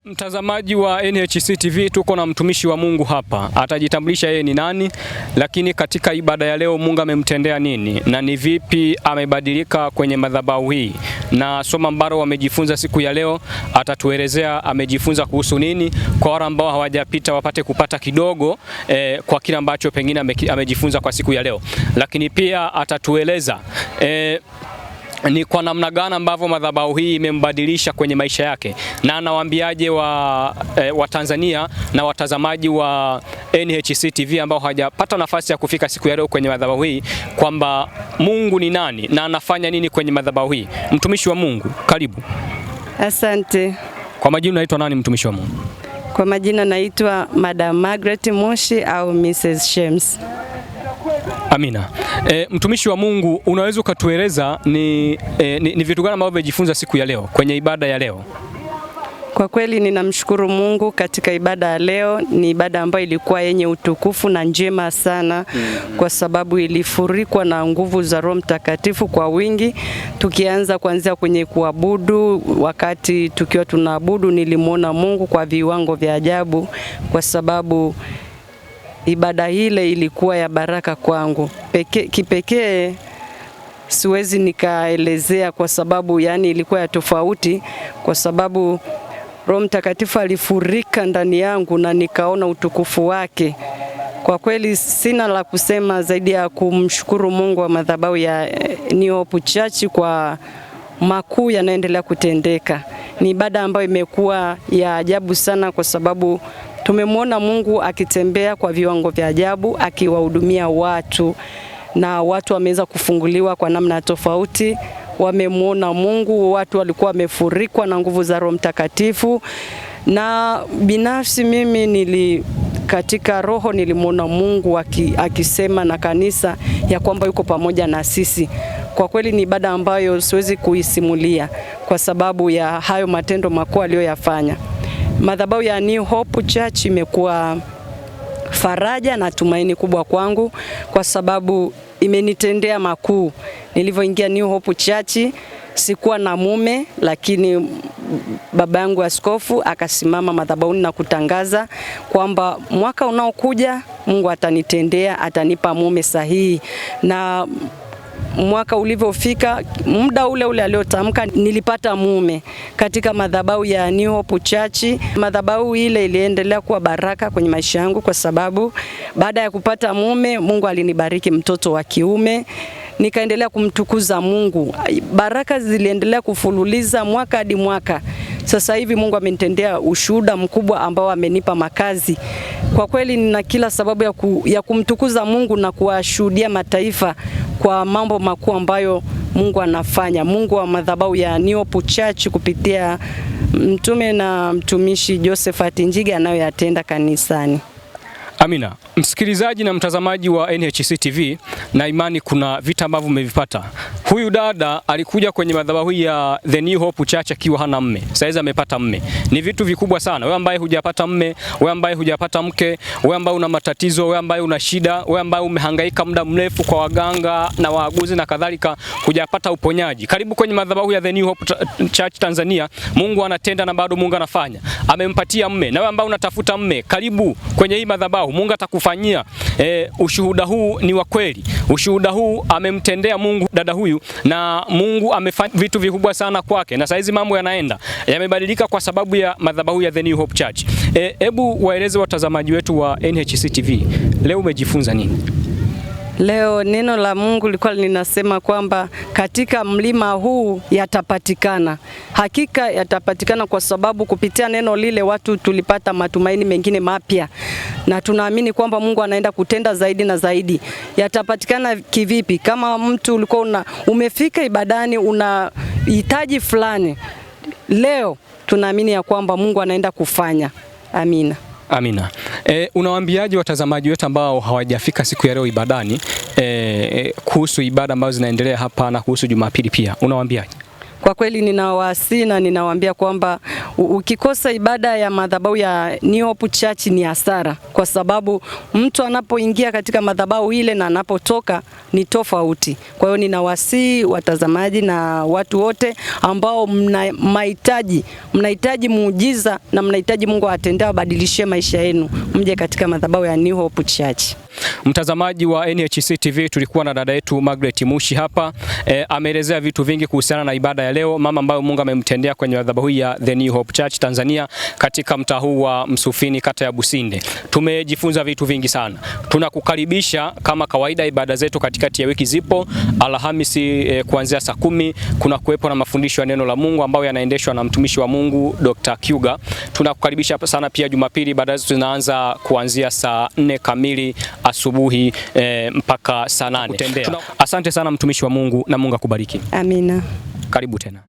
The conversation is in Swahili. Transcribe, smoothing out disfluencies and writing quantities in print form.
Mtazamaji wa NHC TV, tuko na mtumishi wa Mungu hapa. Atajitambulisha yeye ni nani, lakini katika ibada ya leo Mungu amemtendea nini na ni vipi amebadilika kwenye madhabahu hii, na somo ambalo wamejifunza siku ya leo atatuelezea amejifunza kuhusu nini, kwa wale ambao hawajapita wapate kupata kidogo kwa kile ambacho pengine amejifunza kwa siku ya leo. Lakini pia atatueleza ni kwa namna gani ambavyo madhabahu hii imembadilisha kwenye maisha yake, na anawaambiaje wa Tanzania na watazamaji wa NHC TV ambao hawajapata nafasi ya kufika siku ya leo kwenye madhabahu hii, kwamba Mungu ni nani na anafanya nini kwenye madhabahu hii. Mtumishi wa Mungu, karibu. Asante. Kwa majina unaitwa nani, mtumishi wa Mungu? Kwa majina naitwa Madam Margaret Moshi au Mrs. Shems. Amina. Mtumishi wa Mungu, unaweza ukatueleza ni vitu gani ambavyo umejifunza siku ya leo kwenye ibada ya leo? Kwa kweli ninamshukuru Mungu katika ibada ya leo. Ni ibada ambayo ilikuwa yenye utukufu na njema sana, kwa sababu ilifurikwa na nguvu za Roho Mtakatifu kwa wingi. Tukianza kuanzia kwenye kuabudu, wakati tukiwa tunaabudu nilimuona Mungu kwa viwango vya ajabu, kwa sababu ibada ile ilikuwa ya baraka kwangu. Kipekee siwezi nikaelezea, kwa sababu yani ilikuwa ya tofauti, kwa sababu Roho Mtakatifu alifurika ndani yangu na nikaona utukufu wake. Kwa kweli sina la kusema zaidi ya kumshukuru Mungu wa madhabahu ya New Hope Church kwa makuu yanaendelea kutendeka. Ni ibada ambayo imekuwa ya ajabu sana, kwa sababu tumemwona Mungu akitembea kwa viwango vya ajabu, akiwahudumia watu, na watu wameweza kufunguliwa kwa namna tofauti. Wamemwona Mungu, watu walikuwa wamefurikwa na nguvu za Roho Mtakatifu. Na binafsi mimi katika roho nilimwona Mungu akisema na kanisa ya kwamba yuko pamoja na sisi. Kwa kweli ni ibada ambayo siwezi kuisimulia kwa sababu ya hayo matendo makuu aliyoyafanya. Madhabahu ya New Hope Church imekuwa faraja na tumaini kubwa kwangu, kwa sababu imenitendea makuu. Nilivyoingia New Hope Church sikuwa na mume, lakini baba yangu askofu akasimama madhabahuni na kutangaza kwamba mwaka unaokuja Mungu atanitendea, atanipa mume sahihi. Na mwaka ulivyofika, muda ule aliotamka, nilipata mume katika madhabahu ya New Hope Church. Madhabahu ile iliendelea kuwa baraka kwenye maisha yangu, kwa sababu baada ya kupata mume, Mungu alinibariki mtoto wa kiume. Nikaendelea kumtukuza Mungu. Baraka ziliendelea kufululiza mwaka hadi mwaka. Sasa hivi Mungu amenitendea ushuhuda mkubwa ambao amenipa makazi. Kwa kweli nina kila sababu ya kumtukuza Mungu na kuwashuhudia mataifa kwa mambo makuu ambayo Mungu anafanya. Mungu wa madhabahu ya New Hope Church kupitia mtume na mtumishi Josephat Njiga anayoyatenda kanisani. Amina. Msikilizaji na mtazamaji wa NHC TV, na imani kuna vita ambavyo umevipata. Huyu dada alikuja kwenye madhabahu ya The New Hope Church akiwa hana mme. Sasa amepata mme. Ni vitu vikubwa sana. Wewe ambaye hujapata mme, wewe ambaye hujapata mke, wewe ambaye una matatizo, wewe ambaye una shida, wewe ambaye umehangaika muda mrefu kwa waganga na waaguzi na kadhalika, hujapata uponyaji, karibu kwenye madhabahu ya The New Hope Church Tanzania. Mungu anatenda na bado Mungu anafanya. Amempatia mme. Na wewe ambaye unatafuta mme, karibu kwenye hii madhabahu. Mungu atakufanyia. Ushuhuda huu ni wa kweli. Ushuhuda huu amemtendea Mungu dada huyu, na Mungu amefanya vitu vikubwa sana kwake, na saizi mambo yamebadilika kwa sababu ya madhabahu ya The New Hope Church. Hebu waeleze watazamaji wetu wa NHC TV, leo umejifunza nini? Leo neno la Mungu lilikuwa linasema kwamba katika mlima huu yatapatikana. Hakika yatapatikana, kwa sababu kupitia neno lile watu tulipata matumaini mengine mapya, na tunaamini kwamba Mungu anaenda kutenda zaidi na zaidi. Yatapatikana kivipi? Kama mtu ulikuwa umefika ibadani unahitaji fulani, leo tunaamini ya kwamba Mungu anaenda kufanya. Amina. Amina. Unawaambiaje watazamaji wetu ambao hawajafika siku ya leo ibadani kuhusu ibada ambazo zinaendelea hapa na kuhusu Jumapili pia? Unawaambiaje? Kwa kweli ninawasihi na ninawaambia kwamba ukikosa ibada ya madhabahu ya New Hope Church ni hasara, kwa sababu mtu anapoingia katika madhabahu ile na anapotoka ni tofauti. Kwa hiyo ninawasihi watazamaji na watu wote ambao mnahitaji muujiza na mnahitaji Mungu atendee abadilishie maisha yenu, mje katika madhabahu ya New Hope Church. Mtazamaji wa NHC TV, tulikuwa na dada yetu Margaret Mushi hapa. Ameelezea vitu vingi kuhusiana na ibada ya leo, mama ambayo Mungu amemtendea kwenye madhabahu ya The New Hope Church Tanzania katika mtaa huu wa Msufini, kata ya Businde. Tumejifunza vitu vingi sana. Tunakukaribisha kama kawaida, ibada zetu katikati ya wiki zipo Alhamisi kuanzia saa 10 kuna kuwepo na mafundisho ya neno la Mungu ambayo yanaendeshwa na mtumishi wa Mungu Dr. Kyuga. Tunakukaribisha sana pia Jumapili, ibada zetu zinaanza kuanzia saa 4 kamili asubuhi mpaka saa 8. Asante sana mtumishi wa Mungu na Mungu akubariki. Amina. Karibu tena.